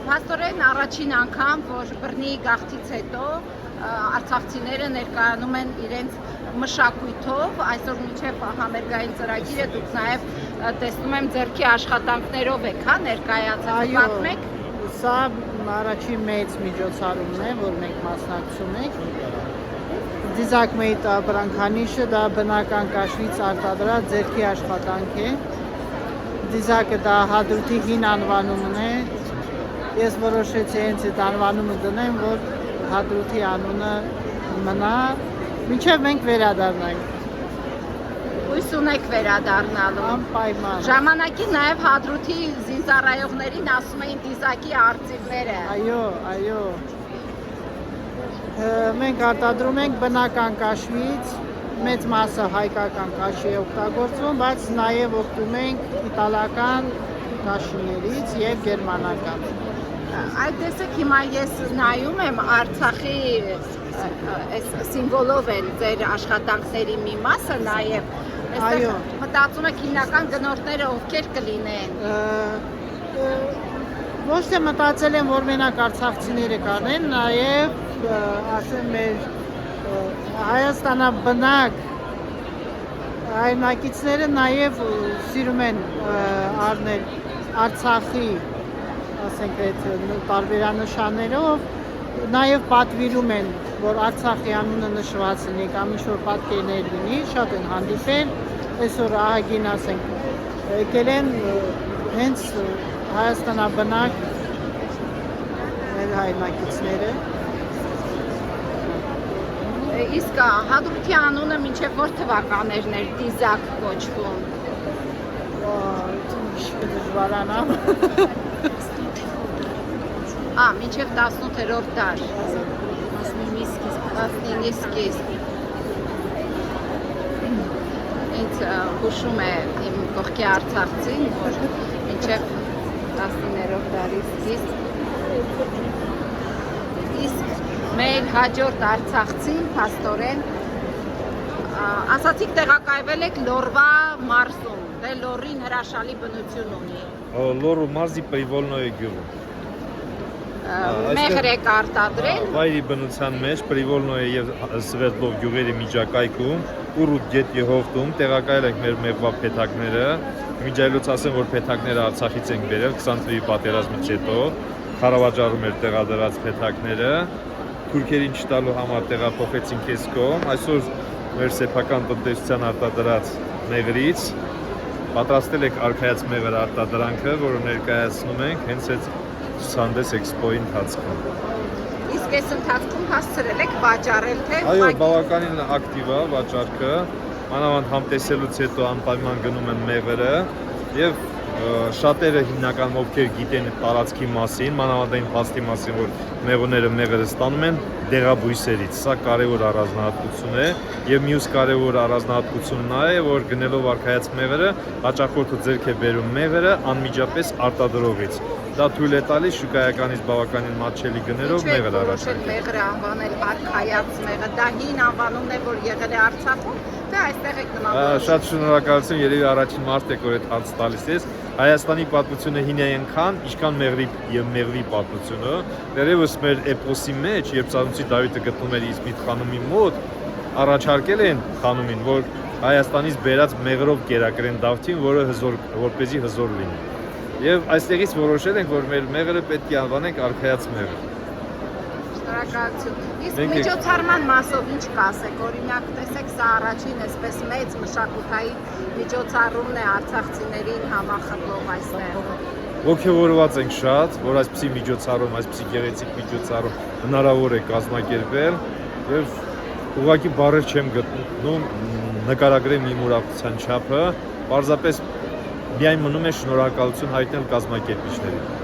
Փաստորեն առաջին անգամ, որ բռնի գաղթից հետո արցախցիները ներկայանում են իրենց մշակույթով, այսօր մինչև համերգային ծրագիրը դուք նաև տեսնում եմ ձեռքի աշխատանքներով եք, հա, ներկայացած, պատմեք։ Սա առաջին մեծ միջոցառումն է, որ մենք մասնակցում ենք։ Դիզակ մեծ ապրանքանիշը դա բնական կաշվից արտադրած ձեռքի աշխատանք է։ Դիզակը դա հադրութի հին անվանումն է։ Ես որոշեցի հենց այդ անվանումը դնեմ, որ հադրութի անունը մնա, մինչև մենք վերադառնանք։ Հույս ունեք վերադառնալու։ Անպայման։ Ժամանակին նաև հադրութի զինծառայողներին ասում էին դիզակի արծիվները։ Այո։ Մենք արտադրում ենք բնական կաշվից, մեծ մասը հայկական կաշի է օգտագործվում, բայց նաև օգտվում ենք իտալական կաշիներից և գերմանական։ Այդ տեսեք հիմա ես նայում եմ Արցախի սիմվոլով են ձեր աշխատանքների մի մասը նաև, մտածում եք հիմնական գնորդները ովքեր կլինեն։ Ոչ թե մտածել եմ, որ մենակ արցախցիները կանեն, նաև ասեմ մեր Հայաստանաբնակ հայրենակիցները նաև սիրում են առնել Արցախի, ասենք այդ տարբերանշաններով, նաև պատվիրում են, որ Արցախի անունը նշված լինի կամ ինչ-որ պատկերներ լինի, շատ են հանդիպել, այսօր ահագին ասենք եկել են հենց Հայաստանաբնակ մեր հայրենակիցները։ Իսկ հադրութի անունը մինչև որ թվականներն էր դիզակ կոչվում։ Դժվարանամ։ Մինչև 18-րդ դար։ 19-ի սկիզբ։ Ինձ հուշում է իմ կողքի արցախցին, որ մինչև 19-րդ դարի սկիզբ։ Իսկ մեր հաջորդ արցախցին փաստորեն ասացիք տեղակայվել եք Լոռվա մարզում, դե Լոռին հրաշալի բնություն ունի։ Լոռու մարզի Պրիվոլնոյի գյուղում։ Մեղր եք արտադրել։ Վայրի բնության մեջ Պրիվոլնոյի եւ Սվերդլով գյուղերի միջակայքում Ուրուտ գետի հովտում տեղակայել ենք մեր մեղվա փեթակները։ Միջայլոց ասեմ, որ փեթակները Արցախից ենք բերել 20 թվականի պատերազմից հետո, Խարավաճառում էր տեղադրած փեթակները, թուրքերին չտալու համար տեղափոխեցինք այս կողմ, այսօր մեր սեփական տնտեսության արտադրած մեղրից պատրաստել ենք արքայած մեղր արտադրանքը, որը ներկայացնում ենք հենց այդ ցուցահանդես էքսպոյի ընթացքում։ Իսկ այս ընթացքում հասցրել եք վաճառել, թե։ Այո, բավականին ակտիվ է վաճառքը, մանավանդ համտեսելուց հետո անպայման գնում են մեղրը եւ շատերը հիմնականում ովքեր գիտեն տարածքի մասին, մանավանդ այն փաստի մասին, որ մեղուները մեղրը ստանում են դեղաբույսերից։ Սա կարևոր առանձնահատկություն է եւ մյուս կարևոր առանձնահատկությունը նա է, որ գնելով արքայած մեղրը հաճախորդը ձեռք է բերում մեղրը անմիջապես արտադրողից։ Դա թույլ է տալիս շուկայականից բավականին մատչելի գներով մեղր առաջարկել։ Մեղրը անվանել արքայած մեղր, դա հին անվանումն է, որ եղել է Արցախում, թե այստեղ եք նման։ Շատ շնորհակալություն, երևի առաջին մարդ եք, որ այդ հարց տալիս ես։ Հայաստանի պատմությունը հին է այնքան, ինչքան մեղրի եւ մեղվի պատմությունը։ Դեռևս մեր էպոսի մեջ, երբ Սարունցի Դավիթը գտնում էր Իսմիտ խանումի մոտ, առաջարկել են խանումին, որ Հայաստանից բերած մեղրով կերակրեն Դավթին, որպեսզի հզոր լինի։ Եվ այստեղից որոշել ենք, որ մեր մեղրը պետք է անվանենք արքայած մեղր։ Շնորհակալություն։ Իսկ միջոցառման մասով ինչ կասեք, օրինակ տեսեք, սա առաջին այսպես մեծ մշակութային միջոցառումն է արցախցիներին համախմբող այստեղ։ Ոգևորված ենք շատ, որ այսպիսի միջոցառում, այսպիսի գեղեցիկ միջոցառում հնարավոր է կազմակերպել եւ ուղղակի բառեր չեմ գտնում նկարագրեմ իմ ուրախության չափը, պարզապես միայն մնում է շնորհակալություն հայտնել կազմակերպիչներին։